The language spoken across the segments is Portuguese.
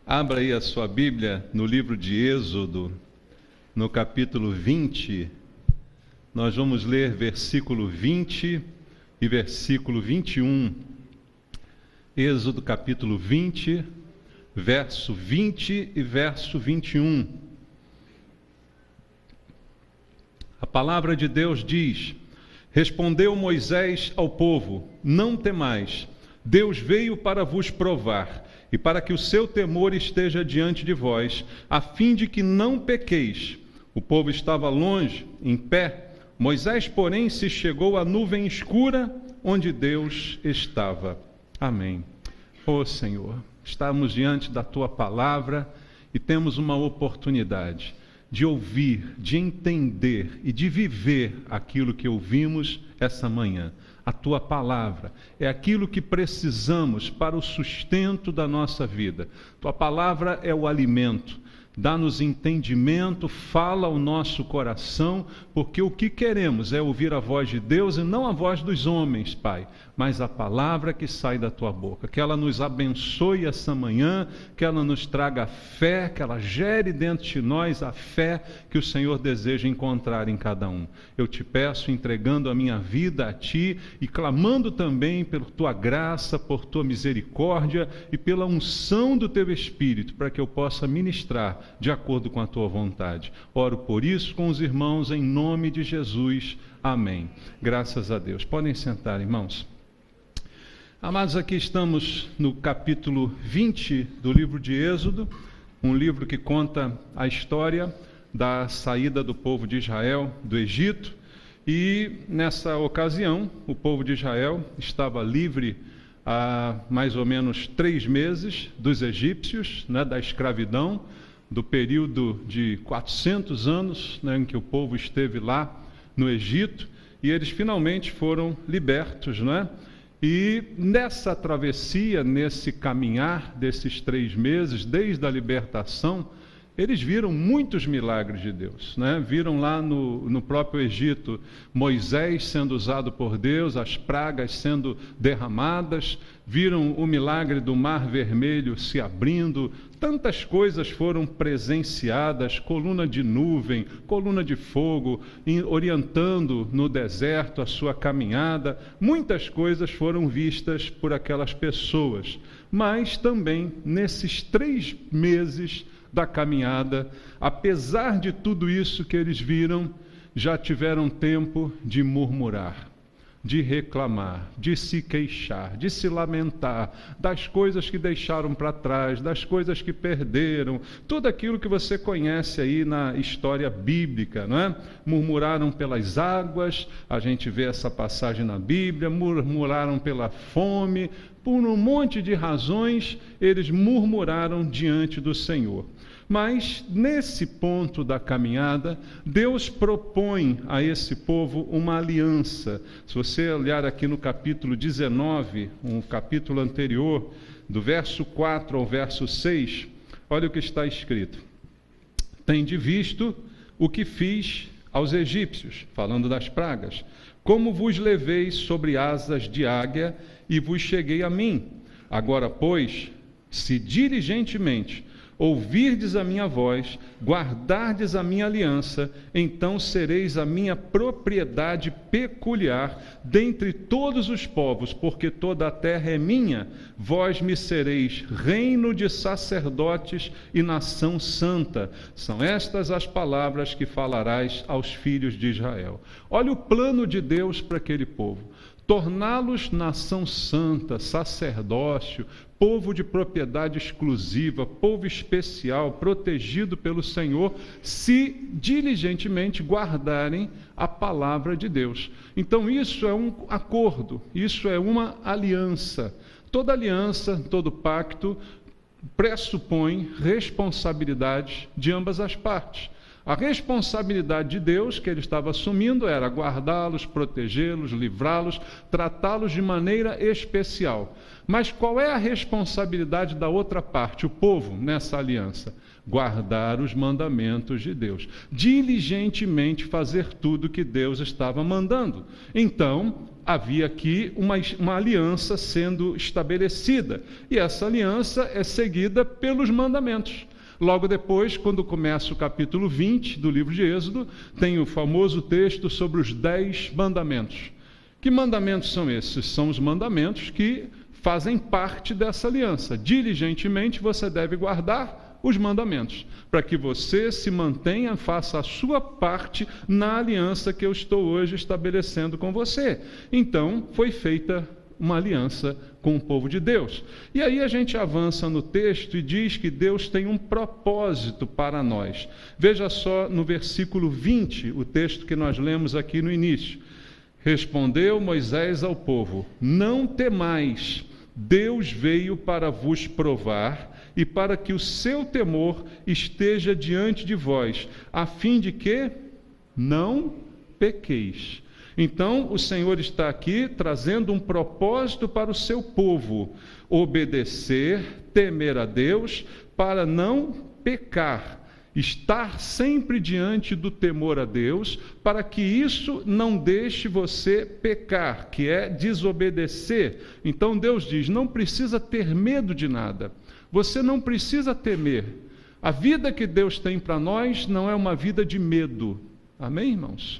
Abra aí a sua Bíblia no livro de Êxodo, no capítulo 20. Nós vamos ler versículo 20 e versículo 21. Êxodo capítulo 20, verso 20 e verso 21. A palavra de Deus diz: Respondeu Moisés ao povo: Não temais, Deus veio para vos provar, e para que o seu temor esteja diante de vós, a fim de que não pequeis. O povo estava longe, em pé. Moisés, porém, se chegou à nuvem escura, onde Deus estava. Amém. Ó Senhor, estamos diante da Tua palavra e temos uma oportunidade de ouvir, de entender e de viver aquilo que ouvimos essa manhã. A Tua palavra é aquilo que precisamos para o sustento da nossa vida. Tua palavra é o alimento. Dá-nos entendimento, fala ao nosso coração, porque o que queremos é ouvir a voz de Deus e não a voz dos homens, Pai, mas a palavra que sai da Tua boca. Que ela nos abençoe essa manhã, que ela nos traga fé, que ela gere dentro de nós a fé que o Senhor deseja encontrar em cada um. Eu te peço, entregando a minha vida a Ti e clamando também pela Tua graça, por Tua misericórdia e pela unção do Teu Espírito, para que eu possa ministrar de acordo com a Tua vontade. Oro por isso com os irmãos, em nome de Jesus. Amém. Graças a Deus. Podem sentar, irmãos. Amados, aqui estamos no capítulo 20 do livro de Êxodo, um livro que conta a história da saída do povo de Israel do Egito. E nessa ocasião, o povo de Israel estava livre há mais ou menos 3 meses dos egípcios, da escravidão, do período de 400 anos, em que o povo esteve lá no Egito, e eles finalmente foram libertos, E nessa travessia, nesse caminhar desses 3 meses, desde a libertação, eles viram muitos milagres de Deus, Viram lá no próprio Egito Moisés sendo usado por Deus, as pragas sendo derramadas, viram o milagre do Mar Vermelho se abrindo, tantas coisas foram presenciadas, coluna de nuvem, coluna de fogo, orientando no deserto a sua caminhada, muitas coisas foram vistas por aquelas pessoas, mas também nesses 3 meses da caminhada, apesar de tudo isso que eles viram, já tiveram tempo de murmurar, de reclamar, de se queixar, de se lamentar das coisas que deixaram para trás, das coisas que perderam, tudo aquilo que você conhece aí na história bíblica, Murmuraram pelas águas, a gente vê essa passagem na Bíblia, murmuraram pela fome, por um monte de razões, eles murmuraram diante do Senhor. Mas, nesse ponto da caminhada, Deus propõe a esse povo uma aliança. Se você olhar aqui no capítulo 19, um capítulo anterior, do verso 4 ao verso 6, olha o que está escrito. Tende visto o que fiz aos egípcios, falando das pragas, como vos levei sobre asas de águia e vos cheguei a mim. Agora, pois, se diligentemente ouvirdes a minha voz, guardardes a minha aliança, então sereis a minha propriedade peculiar dentre todos os povos, porque toda a terra é minha. Vós me sereis reino de sacerdotes e nação santa. São estas as palavras que falarás aos filhos de Israel. Olha o plano de Deus para aquele povo. Torná-los nação santa, sacerdócio, povo de propriedade exclusiva, povo especial, protegido pelo Senhor, se diligentemente guardarem a palavra de Deus. Então isso é um acordo, isso é uma aliança. Toda aliança, todo pacto pressupõe responsabilidades de ambas as partes. A responsabilidade de Deus que ele estava assumindo era guardá-los, protegê-los, livrá-los, tratá-los de maneira especial. Mas qual é a responsabilidade da outra parte, o povo, nessa aliança? Guardar os mandamentos de Deus, diligentemente fazer tudo que Deus estava mandando. Então, havia aqui uma aliança sendo estabelecida, e essa aliança é seguida pelos mandamentos. Logo depois, quando começa o capítulo 20 do livro de Êxodo, tem o famoso texto sobre os 10 mandamentos. Que mandamentos são esses? São os mandamentos que fazem parte dessa aliança. Diligentemente você deve guardar os mandamentos, para que você se mantenha, faça a sua parte na aliança que eu estou hoje estabelecendo com você. Então, foi feita uma aliança com o povo de Deus. E aí a gente avança no texto e diz que Deus tem um propósito para nós. Veja só no versículo 20, o texto que nós lemos aqui no início. Respondeu Moisés ao povo: não temais, Deus veio para vos provar e para que o seu temor esteja diante de vós, a fim de que não pequeis. Então, o Senhor está aqui trazendo um propósito para o seu povo: obedecer, temer a Deus, para não pecar. Estar sempre diante do temor a Deus, para que isso não deixe você pecar, que é desobedecer. Então, Deus diz: não precisa ter medo de nada. Você não precisa temer. A vida que Deus tem para nós não é uma vida de medo. Amém, irmãos?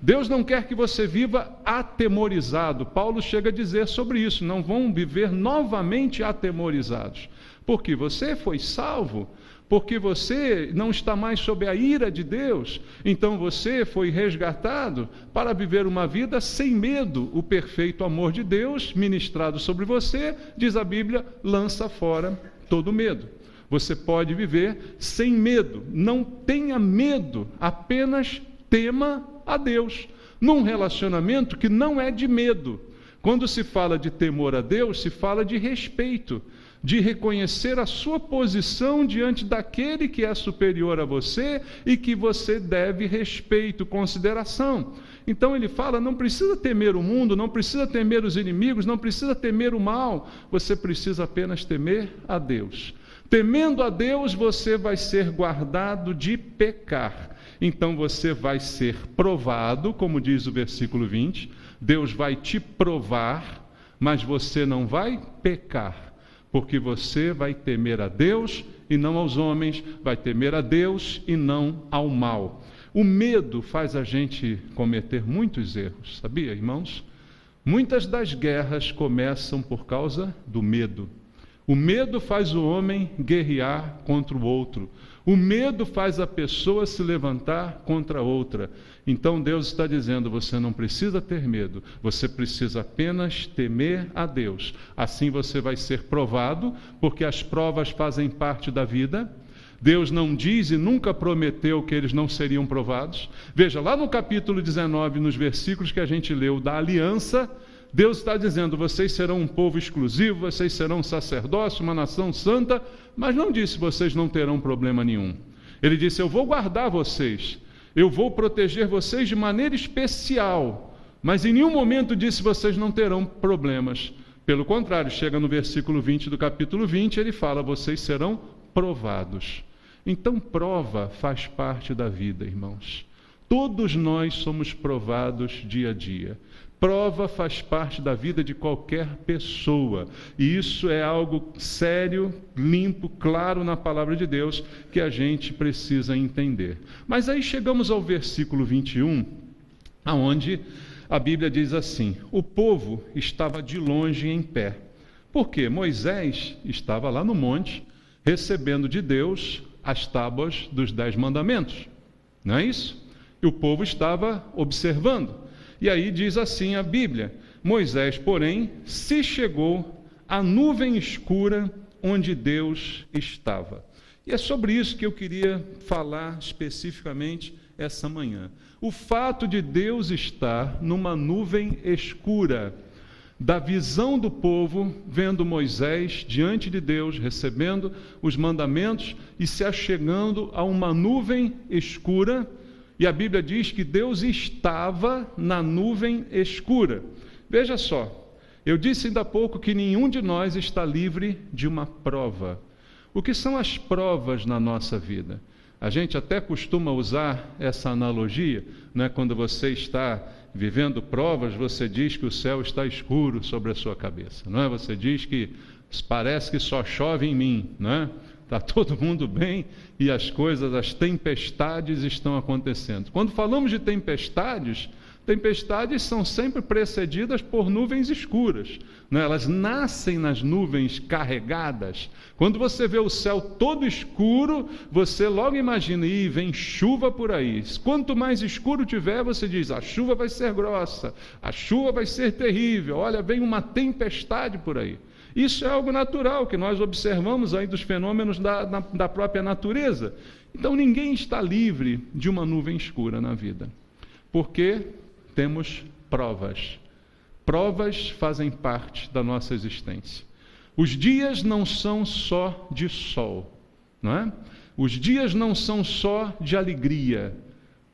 Deus não quer que você viva atemorizado. Paulo chega a dizer sobre isso: não vão viver novamente atemorizados. Porque você foi salvo, porque você não está mais sob a ira de Deus, então você foi resgatado para viver uma vida sem medo. O perfeito amor de Deus ministrado sobre você, diz a Bíblia, lança fora todo medo. Você pode viver sem medo. Não tenha medo, apenas tema a Deus, num relacionamento que não é de medo. Quando se fala de temor a Deus, se fala de respeito, de reconhecer a sua posição diante daquele que é superior a você e que você deve respeito, consideração. Então ele fala: não precisa temer o mundo, não precisa temer os inimigos, não precisa temer o mal, você precisa apenas temer a Deus. Temendo a Deus, você vai ser guardado de pecar. Então você vai ser provado, como diz o versículo 20, Deus vai te provar, mas você não vai pecar, porque você vai temer a Deus e não aos homens, vai temer a Deus e não ao mal. O medo faz a gente cometer muitos erros, sabia, irmãos? Muitas das guerras começam por causa do medo. O medo faz o homem guerrear contra o outro. O medo faz a pessoa se levantar contra outra. Então Deus está dizendo: você não precisa ter medo, você precisa apenas temer a Deus. Assim você vai ser provado, porque as provas fazem parte da vida. Deus não diz e nunca prometeu que eles não seriam provados. Veja, lá no capítulo 19, nos versículos que a gente leu da aliança, Deus está dizendo: vocês serão um povo exclusivo, vocês serão um sacerdócio, uma nação santa, mas não disse: vocês não terão problema nenhum. Ele disse: eu vou guardar vocês, eu vou proteger vocês de maneira especial, mas em nenhum momento disse: vocês não terão problemas. Pelo contrário, chega no versículo 20 do capítulo 20, ele fala: vocês serão provados. Então, prova faz parte da vida, irmãos. Todos nós somos provados dia a dia. Prova faz parte da vida de qualquer pessoa, e isso é algo sério, limpo, claro na palavra de Deus, que a gente precisa entender. Mas aí chegamos ao versículo 21, aonde a Bíblia diz assim: o povo estava de longe em pé. Por quê? Moisés estava lá no monte, recebendo de Deus as tábuas dos 10 mandamentos, não é isso? E o povo estava observando. E aí diz assim a Bíblia: Moisés, porém, se chegou à nuvem escura onde Deus estava. E é sobre isso que eu queria falar especificamente essa manhã. O fato de Deus estar numa nuvem escura, da visão do povo, vendo Moisés diante de Deus, recebendo os mandamentos e se achegando a uma nuvem escura. E a Bíblia diz que Deus estava na nuvem escura. Veja só, eu disse ainda há pouco que nenhum de nós está livre de uma prova. O que são as provas na nossa vida? A gente até costuma usar essa analogia, né? Quando você está vivendo provas, você diz que o céu está escuro sobre a sua cabeça, não é? Você diz que parece que só chove em mim, né? Está todo mundo bem e as coisas, as tempestades estão acontecendo. Quando falamos de tempestades são sempre precedidas por nuvens escuras, né? Elas nascem nas nuvens carregadas. Quando você vê o céu todo escuro, você logo imagina, vem chuva por aí. Quanto mais escuro tiver, você diz, a chuva vai ser grossa, a chuva vai ser terrível, olha, vem uma tempestade por aí. Isso é algo natural que nós observamos aí dos fenômenos da própria natureza. Então ninguém está livre de uma nuvem escura na vida, porque temos provas. Provas fazem parte da nossa existência. Os dias não são só de sol, não é? Os dias não são só de alegria.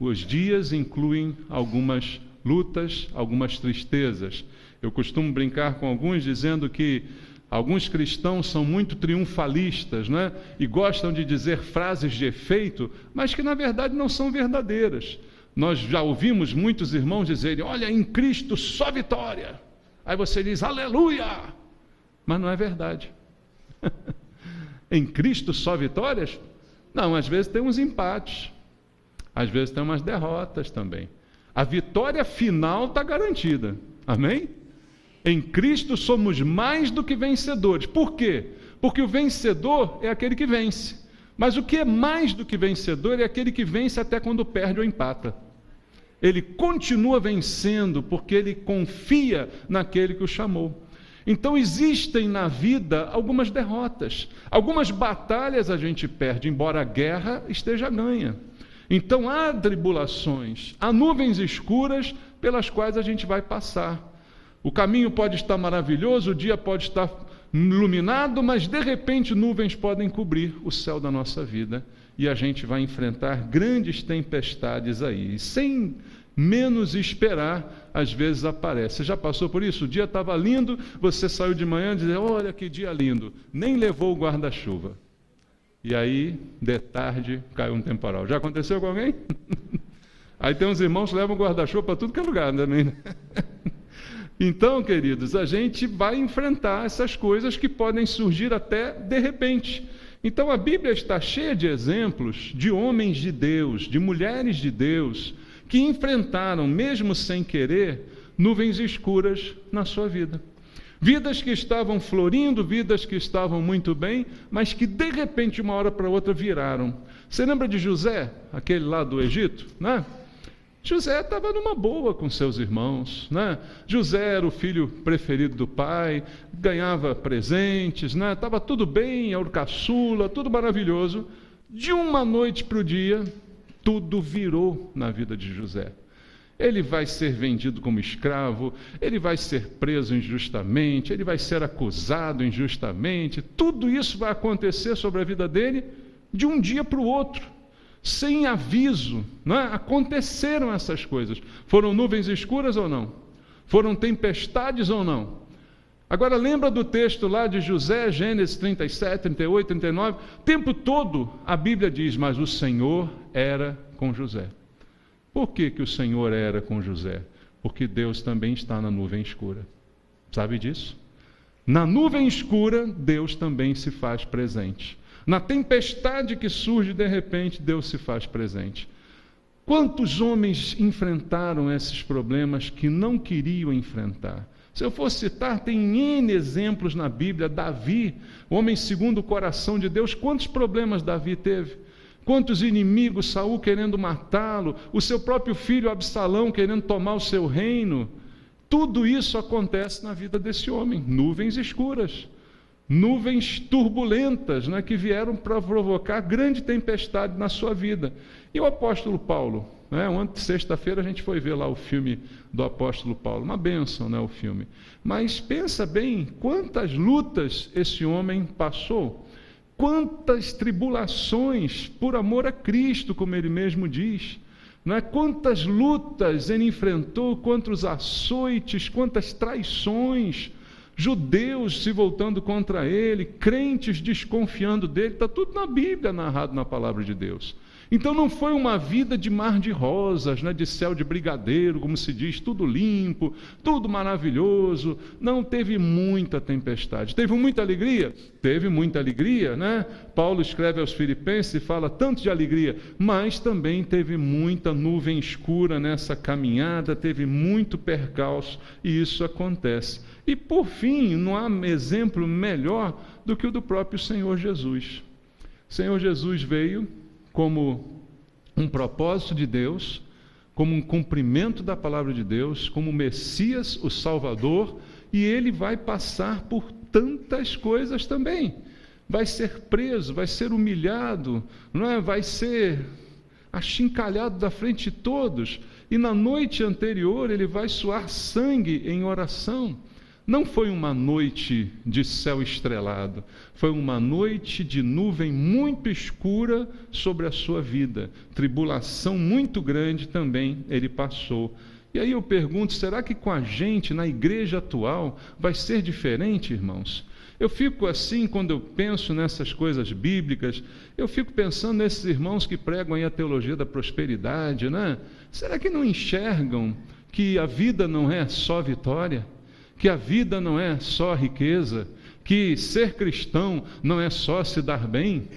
Os dias incluem algumas lutas, algumas tristezas. Eu costumo brincar com alguns dizendo que alguns cristãos são muito triunfalistas, né? E gostam de dizer frases de efeito, mas que na verdade não são verdadeiras. Nós já ouvimos muitos irmãos dizerem, olha, em Cristo só vitória. Aí você diz, aleluia! Mas não é verdade. Em Cristo só vitórias? Não, às vezes tem uns empates, às vezes tem umas derrotas também. A vitória final está garantida, amém? Em Cristo somos mais do que vencedores. Por quê? Porque o vencedor é aquele que vence. Mas o que é mais do que vencedor é aquele que vence até quando perde ou empata. Ele continua vencendo porque ele confia naquele que o chamou. Então existem na vida algumas derrotas. Algumas batalhas a gente perde, embora a guerra esteja ganha. Então há tribulações, há nuvens escuras pelas quais a gente vai passar. O caminho pode estar maravilhoso, o dia pode estar iluminado, mas de repente nuvens podem cobrir o céu da nossa vida e a gente vai enfrentar grandes tempestades aí. E sem menos esperar, às vezes aparece. Você já passou por isso? O dia estava lindo, você saiu de manhã e dizia, olha que dia lindo, nem levou o guarda-chuva. E aí, de tarde, caiu um temporal. Já aconteceu com alguém? Aí tem uns irmãos que levam guarda-chuva para tudo que é lugar também, né? Então, queridos, a gente vai enfrentar essas coisas que podem surgir até de repente. Então, a Bíblia está cheia de exemplos de homens de Deus, de mulheres de Deus, que enfrentaram, mesmo sem querer, nuvens escuras na sua vida. Vidas que estavam florindo, vidas que estavam muito bem, mas que de repente, de uma hora para outra, viraram. Você lembra de José, aquele lá do Egito, né? José estava numa boa com seus irmãos, né? José era o filho preferido do pai, ganhava presentes, né? Estava tudo bem, era o caçula, tudo maravilhoso. De uma noite para o dia, tudo virou na vida de José. Ele vai ser vendido como escravo, ele vai ser preso injustamente, ele vai ser acusado injustamente. Tudo isso vai acontecer sobre a vida dele de um dia para o outro. Sem aviso, não é? Aconteceram essas coisas. Foram nuvens escuras ou não? Foram tempestades ou não? Agora lembra do texto lá de José, Gênesis 37, 38, 39? O tempo todo a Bíblia diz, mas o Senhor era com José. Por que o Senhor era com José? Porque Deus também está na nuvem escura. Sabe disso? Na nuvem escura, Deus também se faz presente. Na tempestade que surge, de repente, Deus se faz presente. Quantos homens enfrentaram esses problemas que não queriam enfrentar? Se eu for citar, tem N exemplos na Bíblia. Davi, homem segundo o coração de Deus, quantos problemas Davi teve? Quantos inimigos, Saul querendo matá-lo, o seu próprio filho Absalão querendo tomar o seu reino. Tudo isso acontece na vida desse homem, nuvens escuras. Nuvens turbulentas, né, que vieram para provocar grande tempestade na sua vida. E o apóstolo Paulo, né, ontem, sexta-feira, a gente foi ver lá o filme do apóstolo Paulo, uma bênção, né, o filme. Mas pensa bem, quantas lutas esse homem passou, quantas tribulações por amor a Cristo, como ele mesmo diz, né, quantas lutas ele enfrentou, quantos açoites, quantas traições, judeus se voltando contra ele, crentes desconfiando dele, está tudo na Bíblia, narrado na palavra de Deus. Então não foi uma vida de mar de rosas, né, de céu de brigadeiro, como se diz, tudo limpo, tudo maravilhoso. Não, teve muita tempestade. Teve muita alegria? Teve muita alegria, né? Paulo escreve aos Filipenses e fala tanto de alegria, mas também teve muita nuvem escura nessa caminhada, teve muito percalço, e isso acontece. E por fim, não há exemplo melhor do que o do próprio Senhor Jesus. O Senhor Jesus veio como um propósito de Deus, como um cumprimento da palavra de Deus, como o Messias, o Salvador, e ele vai passar por tantas coisas também. Vai ser preso, vai ser humilhado, não é? Vai ser achincalhado da frente de todos, e na noite anterior ele vai suar sangue em oração. Não foi uma noite de céu estrelado, foi uma noite de nuvem muito escura sobre a sua vida. Tribulação muito grande também ele passou. E aí eu pergunto, será que com a gente, na igreja atual, vai ser diferente, irmãos? Eu fico assim, quando eu penso nessas coisas bíblicas, eu fico pensando nesses irmãos que pregam aí a teologia da prosperidade, né? Será que não enxergam que a vida não é só vitória? Que a vida não é só riqueza, que ser cristão não é só se dar bem?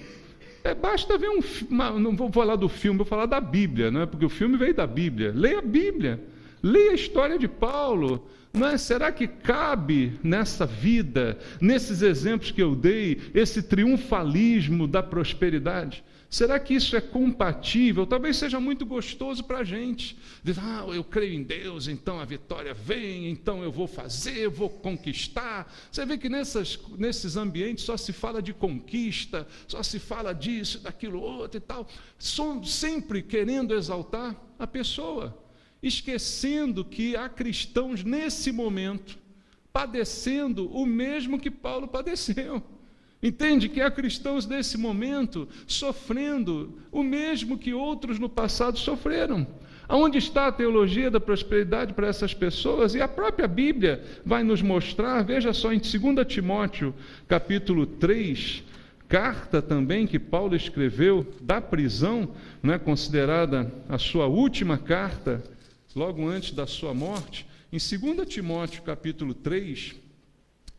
Basta ver não vou falar do filme, vou falar da Bíblia, né? Porque o filme veio da Bíblia. Leia a Bíblia, leia a história de Paulo. Não é? Será que cabe nessa vida, nesses exemplos que eu dei, esse triunfalismo da prosperidade? Será que isso é compatível? Talvez seja muito gostoso para a gente. Dizer, eu creio em Deus, então a vitória vem, então eu vou fazer, eu vou conquistar. Você vê que nesses ambientes só se fala de conquista, só se fala disso, daquilo outro e tal. Sempre querendo exaltar a pessoa, esquecendo que há cristãos nesse momento padecendo o mesmo que Paulo padeceu. Entende que há cristãos nesse momento sofrendo o mesmo que outros no passado sofreram. Aonde está a teologia da prosperidade para essas pessoas? E a própria Bíblia vai nos mostrar, veja só, em 2 Timóteo, capítulo 3, carta também que Paulo escreveu da prisão, né, considerada a sua última carta, logo antes da sua morte. Em 2 Timóteo, capítulo 3,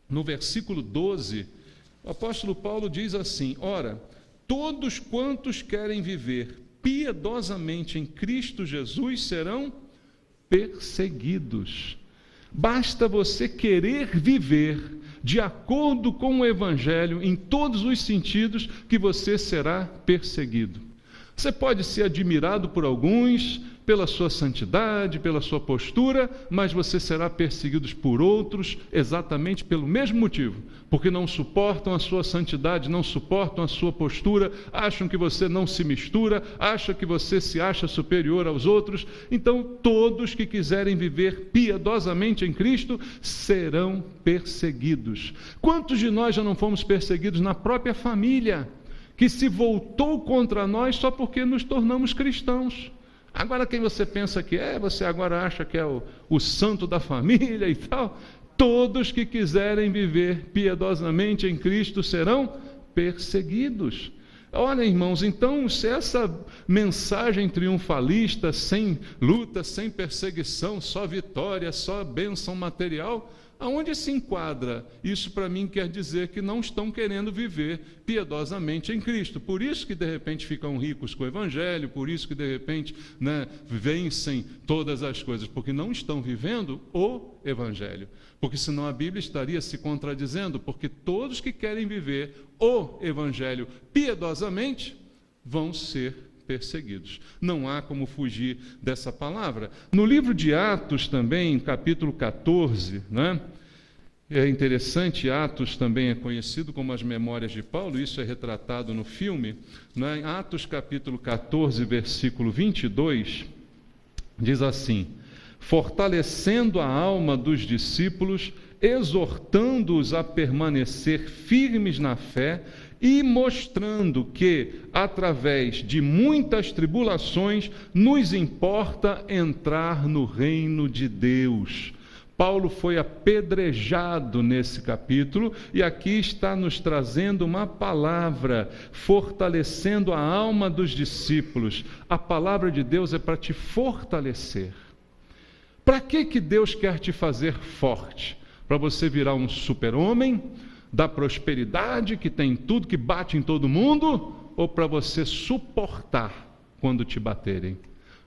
no versículo 12, o apóstolo Paulo diz assim: ora, todos quantos querem viver piedosamente em Cristo Jesus serão perseguidos. Basta você querer viver de acordo com o Evangelho em todos os sentidos que você será perseguido. Você pode ser admirado por alguns, pela sua santidade, pela sua postura, mas você será perseguido por outros exatamente pelo mesmo motivo, porque não suportam a sua santidade, não suportam a sua postura, acham que você não se mistura, acham que você se acha superior aos outros. Então, todos que quiserem viver piedosamente em Cristo serão perseguidos. Quantos de nós já não fomos perseguidos na própria família, que se voltou contra nós só porque nos tornamos cristãos? Agora, quem você pensa que é? Você agora acha que é o santo da família e tal? Todos que quiserem viver piedosamente em Cristo serão perseguidos. Olha, irmãos, então, se essa mensagem triunfalista, sem luta, sem perseguição, só vitória, só bênção material, aonde se enquadra? Isso para mim quer dizer que não estão querendo viver piedosamente em Cristo. Por isso que de repente ficam ricos com o Evangelho, por isso que de repente, né, vencem todas as coisas, porque não estão vivendo o Evangelho. Porque senão a Bíblia estaria se contradizendo, porque todos que querem viver o Evangelho piedosamente vão ser perseguidos. Não há como fugir dessa palavra. No livro de Atos também, capítulo 14, né? É interessante, Atos também é conhecido como as Memórias de Paulo, isso é retratado no filme, né? Em Atos capítulo 14, versículo 22, diz assim: fortalecendo a alma dos discípulos, exortando-os a permanecer firmes na fé e mostrando que, através de muitas tribulações, nos importa entrar no reino de Deus. Paulo foi apedrejado nesse capítulo, e aqui está nos trazendo uma palavra, fortalecendo a alma dos discípulos. A palavra de Deus é para te fortalecer. Para que Deus quer te fazer forte? Para você virar um super-homem, da prosperidade, que tem tudo, que bate em todo mundo, ou para você suportar quando te baterem?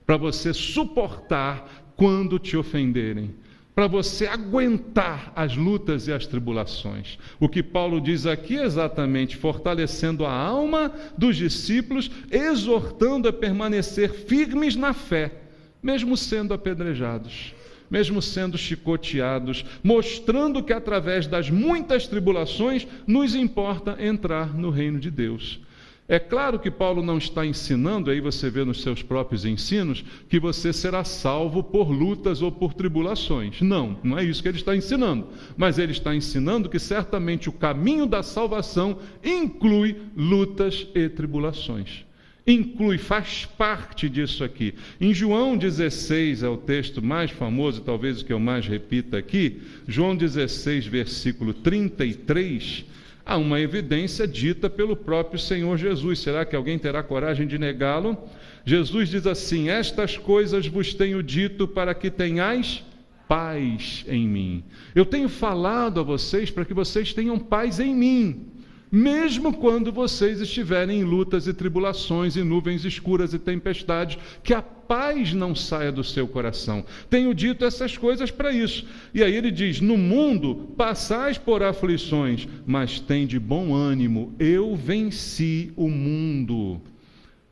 Para você suportar quando te ofenderem? Para você aguentar as lutas e as tribulações? O que Paulo diz aqui é exatamente fortalecendo a alma dos discípulos, exortando a permanecer firmes na fé, mesmo sendo apedrejados, mesmo sendo chicoteados, mostrando que através das muitas tribulações nos importa entrar no reino de Deus. É claro que Paulo não está ensinando, aí você vê nos seus próprios ensinos, que você será salvo por lutas ou por tribulações. Não, não é isso que ele está ensinando. Mas ele está ensinando que certamente o caminho da salvação inclui lutas e tribulações. Inclui, faz parte disso aqui. Em João 16, é o texto mais famoso, talvez o que eu mais repita aqui, João 16, versículo 33, há uma evidência dita pelo próprio Senhor Jesus. Será que alguém terá coragem de negá-lo? Jesus diz assim: estas coisas vos tenho dito para que tenhais paz em mim. Eu tenho falado a vocês para que vocês tenham paz em mim, mesmo quando vocês estiverem em lutas e tribulações, em nuvens escuras e tempestades, que a paz não saia do seu coração. Tenho dito essas coisas para isso. E aí ele diz: no mundo passais por aflições, mas tende bom ânimo, eu venci o mundo.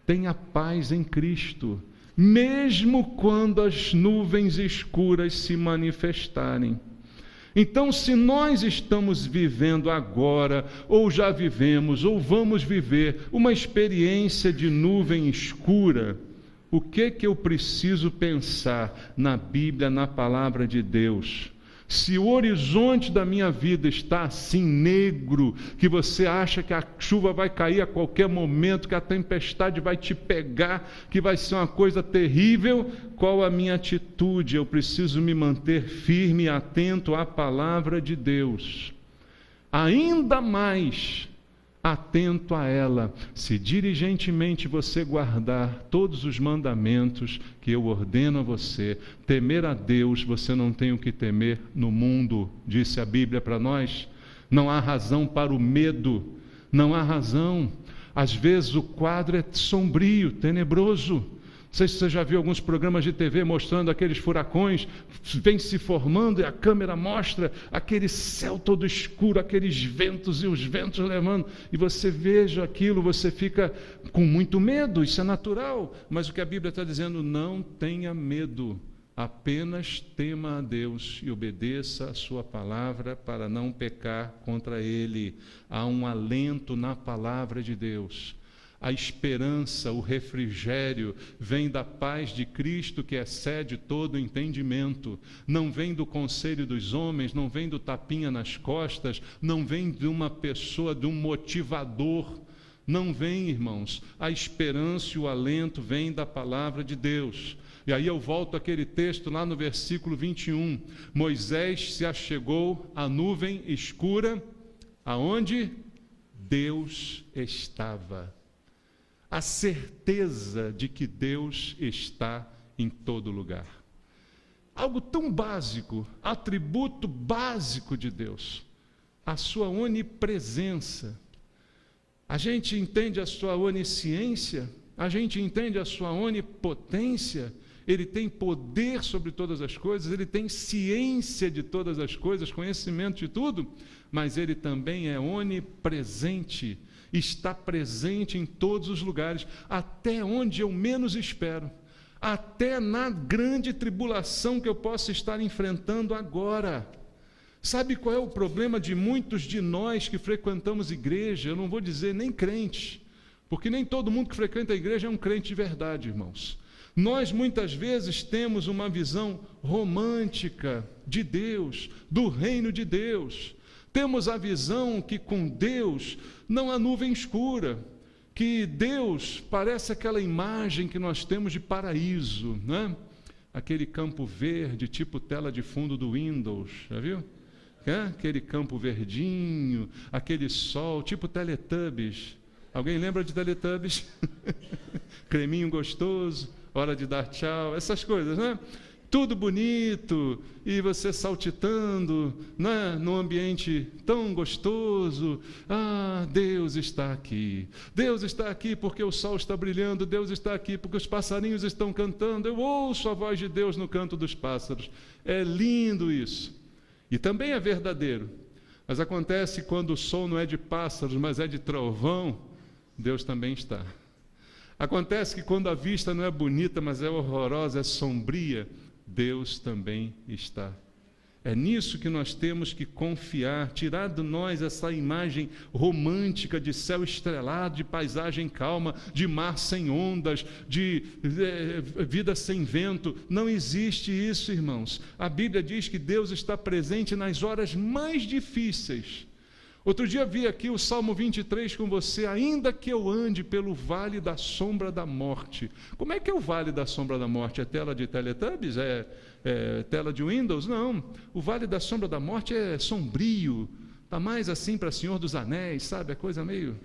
Tenha paz em Cristo, mesmo quando as nuvens escuras se manifestarem. Então, se nós estamos vivendo agora, ou já vivemos, ou vamos viver uma experiência de nuvem escura, o que eu preciso pensar na Bíblia, na palavra de Deus? Se o horizonte da minha vida está assim negro, que você acha que a chuva vai cair a qualquer momento, que a tempestade vai te pegar, que vai ser uma coisa terrível, qual a minha atitude? Eu preciso me manter firme e atento à palavra de Deus. Ainda mais atento a ela, se diligentemente você guardar todos os mandamentos que eu ordeno a você, temer a Deus, você não tem o que temer no mundo, disse a Bíblia para nós. Não há razão para o medo, não há razão. Às vezes o quadro é sombrio, tenebroso. Não sei se você já viu alguns programas de TV mostrando aqueles furacões, vem se formando e a câmera mostra aquele céu todo escuro, aqueles ventos e os ventos levando, e você veja aquilo, você fica com muito medo, isso é natural, mas o que a Bíblia está dizendo: não tenha medo, apenas tema a Deus e obedeça a sua palavra para não pecar contra Ele. Há um alento na palavra de Deus. A esperança, o refrigério, vem da paz de Cristo que excede todo entendimento. Não vem do conselho dos homens, não vem do tapinha nas costas, não vem de uma pessoa, de um motivador. Não vem, irmãos. A esperança e o alento vem da palavra de Deus. E aí eu volto àquele texto lá no versículo 21. Moisés se achegou à nuvem escura, aonde Deus estava. A certeza de que Deus está em todo lugar. Algo tão básico, atributo básico de Deus, a sua onipresença. A gente entende a sua onisciência, a gente entende a sua onipotência. Ele tem poder sobre todas as coisas, ele tem ciência de todas as coisas, conhecimento de tudo, mas ele também é onipresente. Está presente em todos os lugares, até onde eu menos espero, até na grande tribulação que eu possa estar enfrentando agora. Sabe qual é o problema de muitos de nós que frequentamos igreja? Eu não vou dizer nem crente, porque nem todo mundo que frequenta a igreja é um crente de verdade, irmãos. Nós muitas vezes temos uma visão romântica de Deus, do reino de Deus. Temos a visão que com Deus não há nuvem escura, que Deus parece aquela imagem que nós temos de paraíso, né? aquele campo verde, tipo tela de fundo do Windows, já viu? Aquele campo verdinho, aquele sol, tipo Teletubbies. Alguém lembra de Teletubbies? Creminho gostoso, hora de dar tchau, essas coisas, né? Tudo bonito, e você saltitando, né? Num ambiente tão gostoso. Ah, Deus está aqui. Deus está aqui porque o sol está brilhando, Deus está aqui porque os passarinhos estão cantando. Eu ouço a voz de Deus no canto dos pássaros. É lindo isso. E também é verdadeiro. Mas acontece quando o som não é de pássaros, mas é de trovão, Deus também está. Acontece que quando a vista não é bonita, mas é horrorosa, é sombria, Deus também está. É nisso que nós temos que confiar, tirar de nós essa imagem romântica de céu estrelado, de paisagem calma, de mar sem ondas, de vida sem vento. Não existe isso, irmãos. A Bíblia diz que Deus está presente nas horas mais difíceis. Outro dia vi aqui o Salmo 23 com você, ainda que eu ande pelo vale da sombra da morte. Como é que é o vale da sombra da morte? É tela de Teletubbies? É tela de Windows? Não. O vale da sombra da morte é sombrio. Está mais assim para Senhor dos Anéis, sabe? É coisa meio...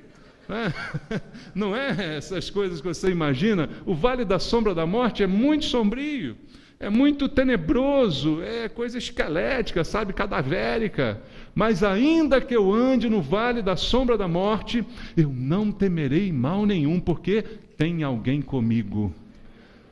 Não é essas coisas que você imagina. O vale da sombra da morte é muito sombrio. É muito tenebroso, é coisa esquelética, sabe, cadavérica. Mas ainda que eu ande no vale da sombra da morte, eu não temerei mal nenhum, porque tem alguém comigo.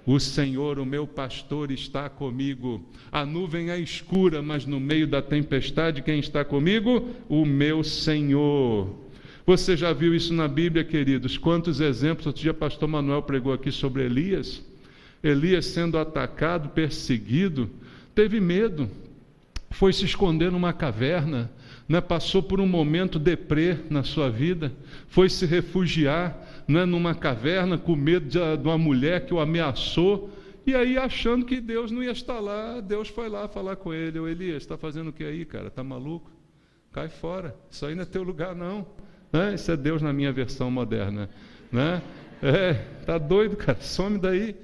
O Senhor, o meu pastor, está comigo. A nuvem é escura, mas no meio da tempestade, quem está comigo? O meu Senhor. Você já viu isso na Bíblia, queridos? Quantos exemplos? Outro dia o pastor Manuel pregou aqui sobre Elias. Elias sendo atacado, perseguido, teve medo, foi se esconder numa caverna, né? Passou por um momento deprê na sua vida, foi se refugiar, né? Numa caverna com medo de uma mulher que o ameaçou, e aí achando que Deus não ia estar lá, Deus foi lá falar com ele: ô Elias, está fazendo o que aí, cara? Está maluco? Cai fora, isso aí não é teu lugar não, né? Isso é Deus na minha versão moderna, né? Tá doido, cara, some daí.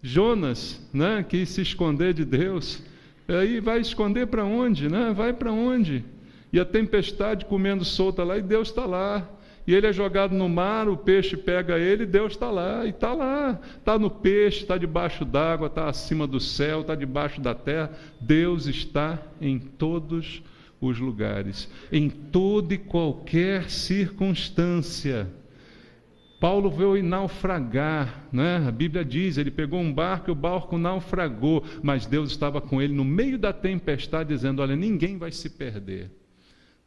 Jonas, né, quis se esconder de Deus, aí vai esconder para onde, né? Vai para onde? E a tempestade comendo solta lá, e Deus está lá, e ele é jogado no mar, o peixe pega ele, e Deus está lá, e está lá, está no peixe, está debaixo d'água, está acima do céu, está debaixo da terra. Deus está em todos os lugares, em toda e qualquer circunstância. Paulo veio naufragar, né? A Bíblia diz, ele pegou um barco e o barco naufragou, mas Deus estava com ele no meio da tempestade, dizendo: olha, ninguém vai se perder,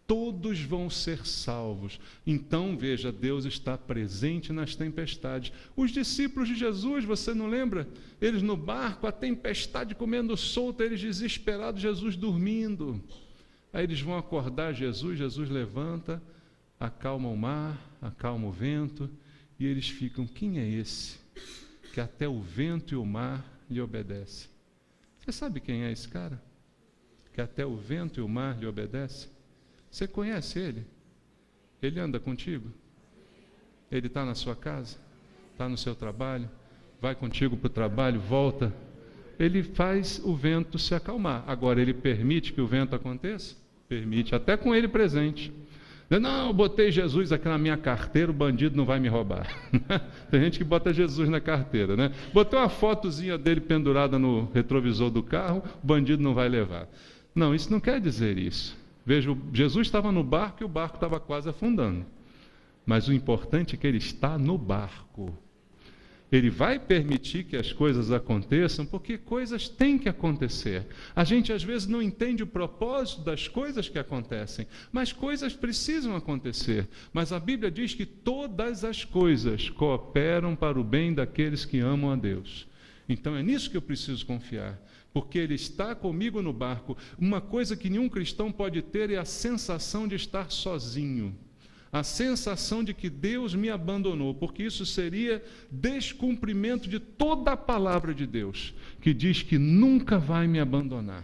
todos vão ser salvos. Então, veja, Deus está presente nas tempestades. Os discípulos de Jesus, você não lembra? Eles no barco, a tempestade comendo solta, eles desesperados, Jesus dormindo. Aí eles vão acordar Jesus, Jesus levanta, acalma o mar, acalma o vento, e eles ficam: quem é esse que até o vento e o mar lhe obedecem? Você sabe quem é esse cara? Que até o vento e o mar lhe obedecem? Você conhece ele? Ele anda contigo? Ele está na sua casa? Está no seu trabalho? Vai contigo para o trabalho, volta? Ele faz o vento se acalmar. Agora, ele permite que o vento aconteça? Permite, até com ele presente. Não, eu botei Jesus aqui na minha carteira, o bandido não vai me roubar. Tem gente que bota Jesus na carteira, né? Botei uma fotozinha dele pendurada no retrovisor do carro, o bandido não vai levar. Não, isso não quer dizer isso. Veja, Jesus estava no barco e o barco estava quase afundando. Mas o importante é que ele está no barco. Ele vai permitir que as coisas aconteçam, porque coisas têm que acontecer. A gente às vezes não entende o propósito das coisas que acontecem, mas coisas precisam acontecer. Mas a Bíblia diz que todas as coisas cooperam para o bem daqueles que amam a Deus. Então é nisso que eu preciso confiar, porque Ele está comigo no barco. Uma coisa que nenhum cristão pode ter é a sensação de estar sozinho. A sensação de que Deus me abandonou, porque isso seria descumprimento de toda a palavra de Deus, que diz que nunca vai me abandonar,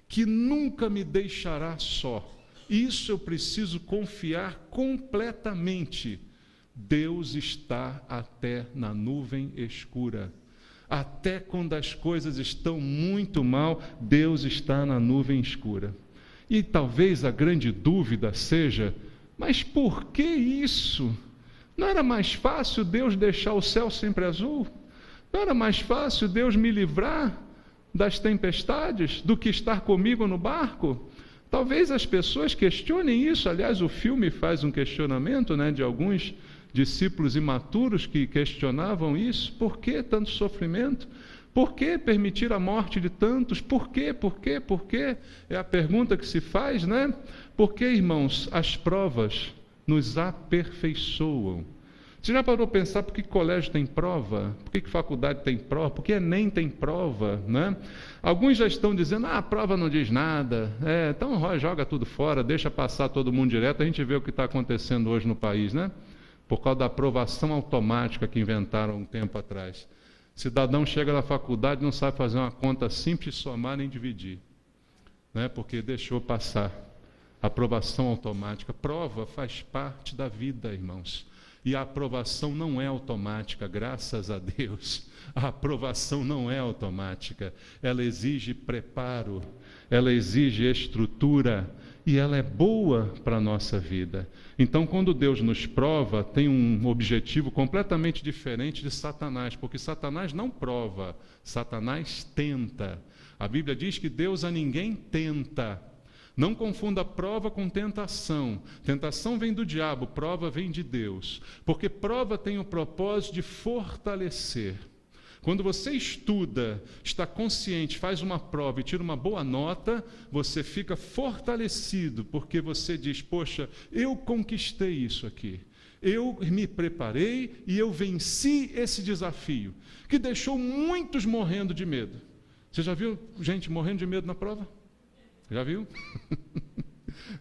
que nunca me deixará só. Isso eu preciso confiar completamente. Deus está até na nuvem escura. Até quando as coisas estão muito mal, Deus está na nuvem escura. E talvez a grande dúvida seja, mas por que isso? Não era mais fácil Deus deixar o céu sempre azul? Não era mais fácil Deus me livrar das tempestades do que estar comigo no barco? Talvez as pessoas questionem isso. Aliás, o filme faz um questionamento, de alguns discípulos imaturos que questionavam isso. Por que tanto sofrimento? Por que permitir a morte de tantos? Por quê? Por quê? Por quê? É a pergunta que se faz, Porque, irmãos, as provas nos aperfeiçoam. Você já parou para pensar por que colégio tem prova? Por que faculdade tem prova? Por que Enem tem prova? Alguns já estão dizendo, a prova não diz nada, então joga tudo fora, deixa passar todo mundo direto. A gente vê o que está acontecendo hoje no país, por causa da aprovação automática que inventaram um tempo atrás. Cidadão chega na faculdade e não sabe fazer uma conta simples, somar nem dividir, porque deixou passar. Aprovação automática. Prova faz parte da vida, irmãos. E a aprovação não é automática, graças a Deus. A aprovação não é automática. Ela exige preparo, ela exige estrutura e ela é boa para a nossa vida. Então, quando Deus nos prova, tem um objetivo completamente diferente de Satanás, porque Satanás não prova, Satanás tenta. A Bíblia diz que Deus a ninguém tenta. Não confunda prova com tentação. Tentação vem do diabo, prova vem de Deus. Porque prova tem o propósito de fortalecer. Quando você estuda, está consciente, faz uma prova e tira uma boa nota, você fica fortalecido, porque você diz, poxa, eu conquistei isso aqui. Eu me preparei e eu venci esse desafio, que deixou muitos morrendo de medo. Você já viu gente morrendo de medo na prova? Já viu?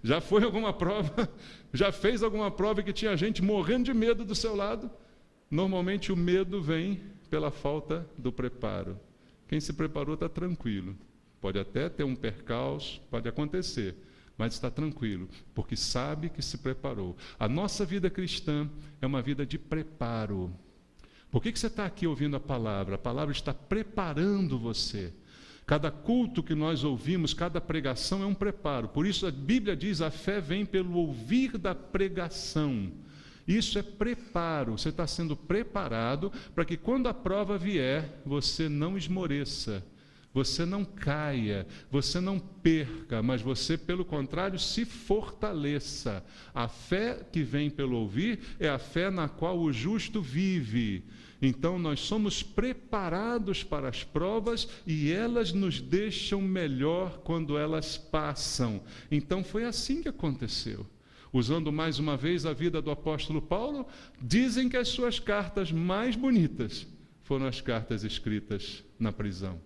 Já foi alguma prova? Já fez alguma prova que tinha gente morrendo de medo do seu lado? Normalmente o medo vem pela falta do preparo. Quem se preparou está tranquilo. Pode até ter um percalço, pode acontecer, mas está tranquilo, porque sabe que se preparou. A nossa vida cristã é uma vida de preparo. Por que você está aqui ouvindo a palavra? A palavra está preparando você. Cada culto que nós ouvimos, cada pregação é um preparo. Por isso a Bíblia diz, a fé vem pelo ouvir da pregação. Isso é preparo. Você está sendo preparado para que quando a prova vier, você não esmoreça, você não caia, você não perca, mas você, pelo contrário, se fortaleça. A fé que vem pelo ouvir é a fé na qual o justo vive. Então, nós somos preparados para as provas e elas nos deixam melhor quando elas passam. Então, foi assim que aconteceu. Usando mais uma vez a vida do apóstolo Paulo, dizem que as suas cartas mais bonitas foram as cartas escritas na prisão.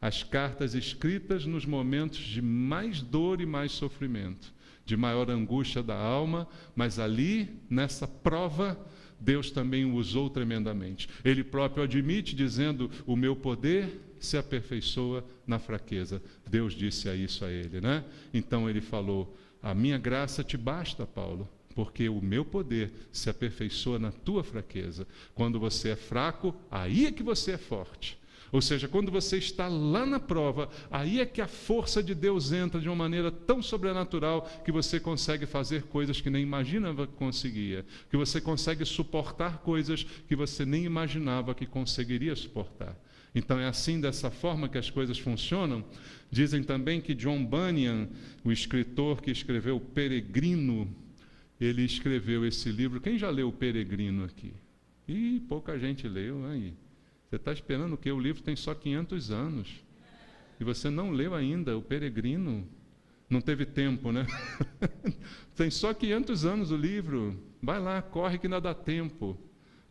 As cartas escritas nos momentos de mais dor e mais sofrimento, de maior angústia da alma, mas ali, nessa prova, Deus também o usou tremendamente. Ele próprio admite, dizendo, o meu poder se aperfeiçoa na fraqueza. Deus disse isso a ele, Então ele falou, a minha graça te basta, Paulo, porque o meu poder se aperfeiçoa na tua fraqueza. Quando você é fraco, aí é que você é forte. Ou seja, quando você está lá na prova, aí é que a força de Deus entra de uma maneira tão sobrenatural que você consegue fazer coisas que nem imaginava que conseguia, que você consegue suportar coisas que você nem imaginava que conseguiria suportar. Então é assim, dessa forma que as coisas funcionam. Dizem também que John Bunyan, o escritor que escreveu O Peregrino, ele escreveu esse livro. Quem já leu O Peregrino aqui? Ih, pouca gente leu, aí. Você está esperando o quê? O livro tem só 500 anos. E você não leu ainda O Peregrino. Não teve tempo, Tem só 500 anos o livro. Vai lá, corre que ainda dá tempo.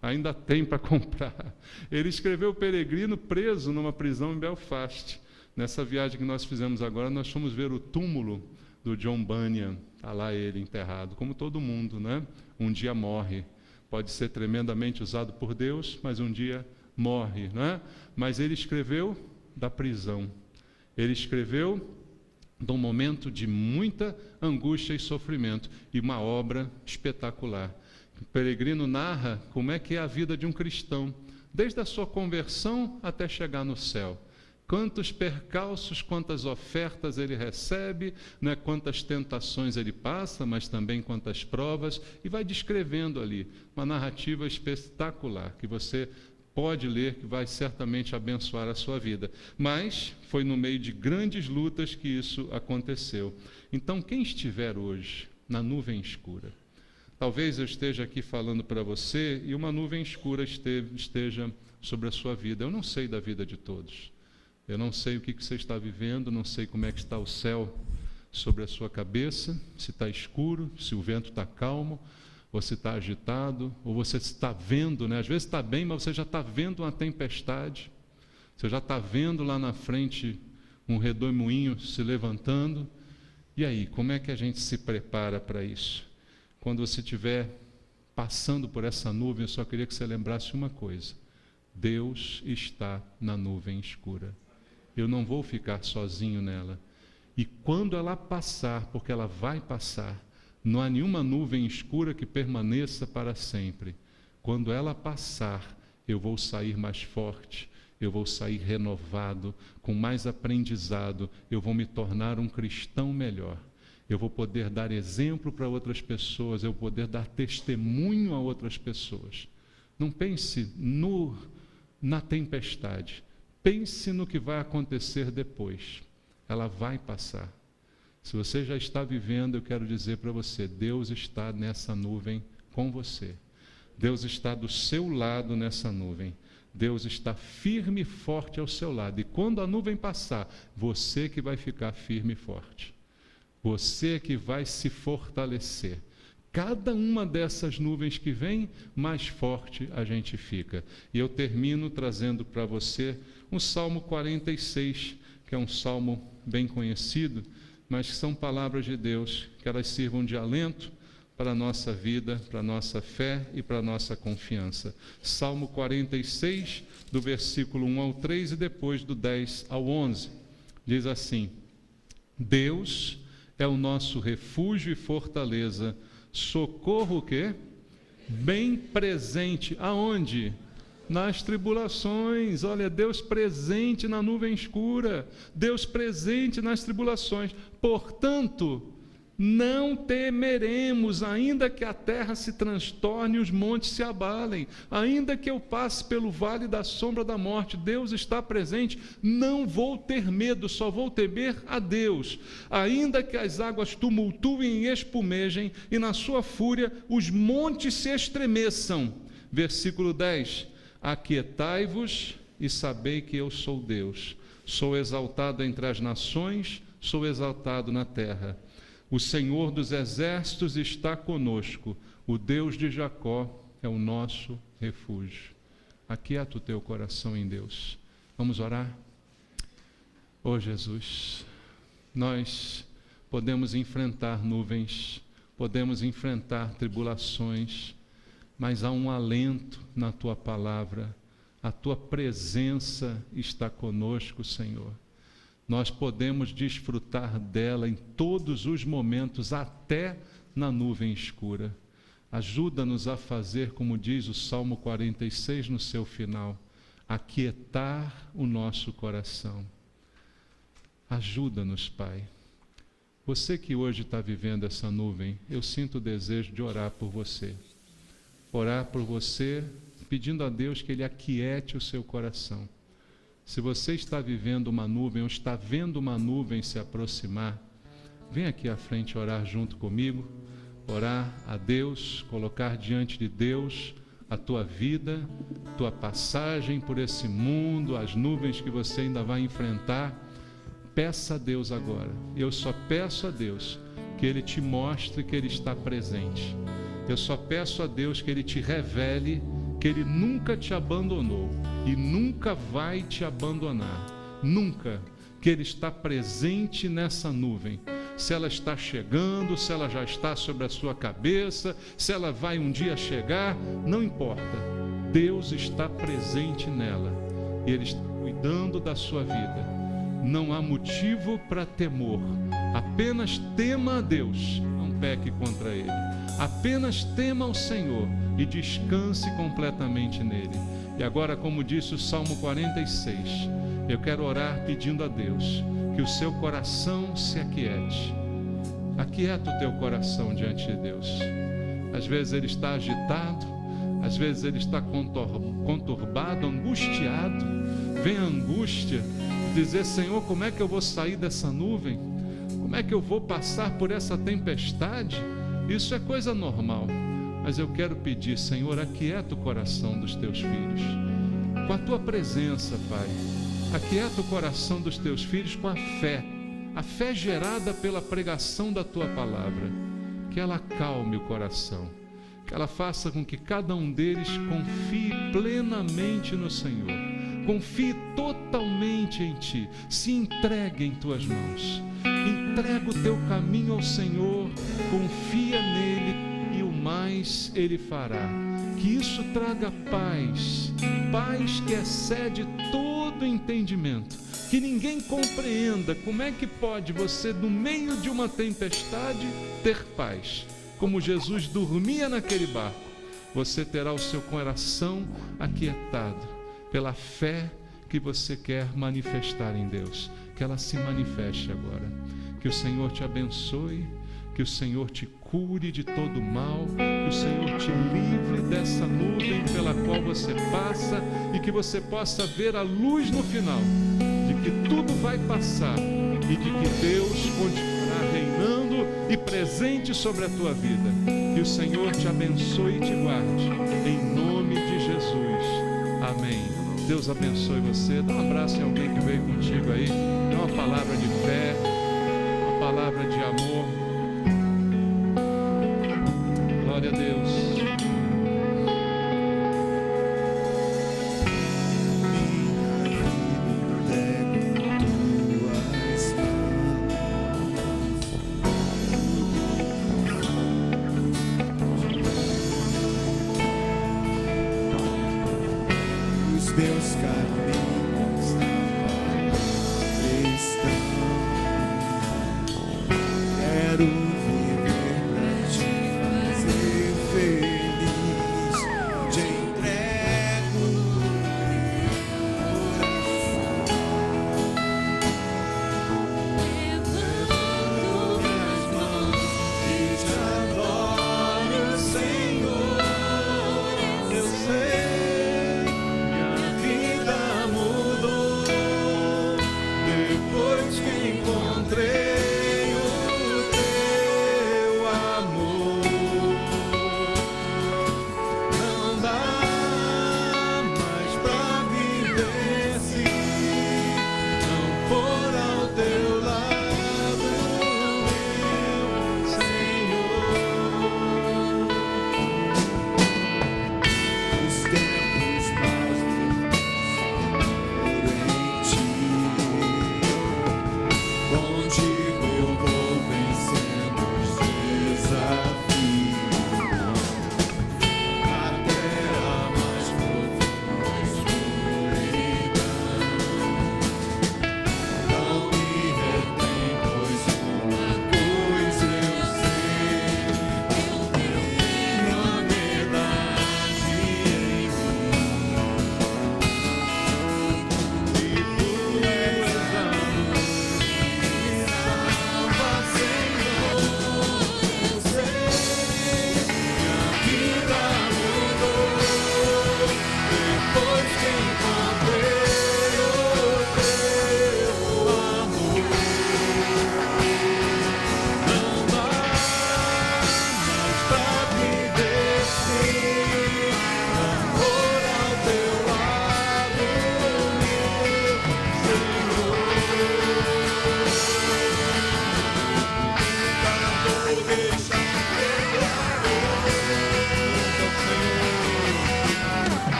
Ainda tem para comprar. Ele escreveu O Peregrino preso numa prisão em Belfast. Nessa viagem que nós fizemos agora, nós fomos ver o túmulo do John Bunyan. Está lá ele enterrado, como todo mundo, Um dia morre. Pode ser tremendamente usado por Deus, mas um dia morre, Mas ele escreveu da prisão. Ele escreveu de um momento de muita angústia e sofrimento, e uma obra espetacular. O Peregrino narra como é que é a vida de um cristão desde a sua conversão até chegar no céu. Quantos percalços, quantas ofertas ele recebe, não é? Quantas tentações ele passa, mas também quantas provas, e vai descrevendo ali uma narrativa espetacular, que você pode ler, que vai certamente abençoar a sua vida. Mas foi no meio de grandes lutas que isso aconteceu. Então, quem estiver hoje na nuvem escura, talvez eu esteja aqui falando para você e uma nuvem escura esteja sobre a sua vida. Eu não sei da vida de todos. Eu não sei o que você está vivendo, não sei como é que está o céu sobre a sua cabeça, se está escuro, se o vento está calmo, ou se está agitado, ou você está vendo, né? Às vezes está bem, mas você já está vendo uma tempestade, você já está vendo lá na frente um redemoinho se levantando. E aí, como é que a gente se prepara para isso? Quando você estiver passando por essa nuvem, eu só queria que você lembrasse uma coisa: Deus está na nuvem escura. Eu não vou ficar sozinho nela. E quando ela passar, porque ela vai passar, não há nenhuma nuvem escura que permaneça para sempre. Quando ela passar, eu vou sair mais forte, eu vou sair renovado, com mais aprendizado, eu vou me tornar um cristão melhor. Eu vou poder dar exemplo para outras pessoas, eu vou poder dar testemunho a outras pessoas. Não pense na tempestade, pense no que vai acontecer depois. Ela vai passar. Se você já está vivendo, eu quero dizer para você, Deus está nessa nuvem com você. Deus está do seu lado nessa nuvem. Deus está firme e forte ao seu lado. E quando a nuvem passar, você que vai ficar firme e forte. Você que vai se fortalecer. Cada uma dessas nuvens que vem, mais forte a gente fica. E eu termino trazendo para você um Salmo 46, que é um salmo bem conhecido, mas que são palavras de Deus, que elas sirvam de alento para a nossa vida, para a nossa fé e para a nossa confiança. Salmo 46, do versículo 1 ao 3 e depois do 10 ao 11. Diz assim: Deus é o nosso refúgio e fortaleza, socorro o quê? Bem presente. Aonde? Nas tribulações. Olha, Deus presente na nuvem escura, Deus presente nas tribulações. Portanto, não temeremos, ainda que a terra se transtorne e os montes se abalem, ainda que eu passe pelo vale da sombra da morte, Deus está presente, não vou ter medo, só vou temer a Deus. Ainda que as águas tumultuem e espumejem, e na sua fúria os montes se estremeçam. Versículo 10: Aquietai-vos e sabei que eu sou Deus, sou exaltado entre as nações, sou exaltado na terra. O Senhor dos exércitos está conosco, o Deus de Jacó é o nosso refúgio. Aquieta o teu coração em Deus. Vamos orar? Oh Jesus, nós podemos enfrentar nuvens, podemos enfrentar tribulações, mas há um alento na tua palavra, a tua presença está conosco, Senhor. Nós podemos desfrutar dela em todos os momentos, até na nuvem escura. Ajuda-nos a fazer, como diz o Salmo 46 no seu final, aquietar o nosso coração. Ajuda-nos, Pai. Você que hoje está vivendo essa nuvem, eu sinto o desejo de orar por você. Orar por você, pedindo a Deus que Ele aquiete o seu coração. Se você está vivendo uma nuvem, ou está vendo uma nuvem se aproximar, vem aqui à frente orar junto comigo, orar a Deus, colocar diante de Deus a tua vida, tua passagem por esse mundo, as nuvens que você ainda vai enfrentar. Peça a Deus agora, eu só peço a Deus que Ele te mostre que Ele está presente. Eu só peço a Deus que Ele te revele que Ele nunca te abandonou e nunca vai te abandonar, nunca, que Ele está presente nessa nuvem. Se ela está chegando, se ela já está sobre a sua cabeça, se ela vai um dia chegar, não importa, Deus está presente nela e Ele está cuidando da sua vida. Não há motivo para temor, apenas tema a Deus, não peque contra Ele. Apenas tema ao Senhor, e descanse completamente nele. E agora, como disse o Salmo 46, eu quero orar pedindo a Deus que o seu coração se aquiete. Aquieta o teu coração diante de Deus. Às vezes ele está agitado, às vezes ele está conturbado, angustiado. Vem a angústia, dizer: Senhor, como é que eu vou sair dessa nuvem? Como é que eu vou passar por essa tempestade? Isso é coisa normal. Mas eu quero pedir: Senhor, aquieta o coração dos teus filhos com a tua presença, Pai. Aquieta o coração dos teus filhos com a fé gerada pela pregação da tua palavra. Que ela acalme o coração, que ela faça com que cada um deles confie plenamente no Senhor, confie totalmente em Ti, se entregue em Tuas mãos. Entrega o teu caminho ao Senhor, confia nele e o mais Ele fará. Que isso traga paz, paz que excede todo entendimento. Que ninguém compreenda como é que pode você, no meio de uma tempestade, ter paz. Como Jesus dormia naquele barco, você terá o seu coração aquietado pela fé que você quer manifestar em Deus. Que ela se manifeste agora. Que o Senhor te abençoe, que o Senhor te cure de todo mal, que o Senhor te livre dessa nuvem pela qual você passa e que você possa ver a luz no final, de que tudo vai passar e de que Deus continuará reinando e presente sobre a tua vida. Que o Senhor te abençoe e te guarde, em nome de Jesus. Amém. Deus abençoe você. Dá um abraço em alguém que veio contigo aí. Dá uma palavra de fé, uma palavra de amor. Glória a Deus. Meus caminhos estão. Quero viver pra te fazer feliz. Te entrego meu coração. Levanto minhas mãos e te adoro, Senhor. Eu sei. Amor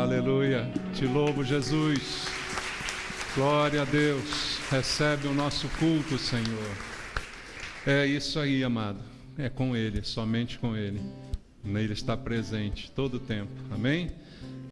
Aleluia, te louvo, Jesus. Glória a Deus. Recebe o nosso culto, Senhor. É isso aí, amado. É com Ele, somente com Ele. Nele está presente todo o tempo. Amém?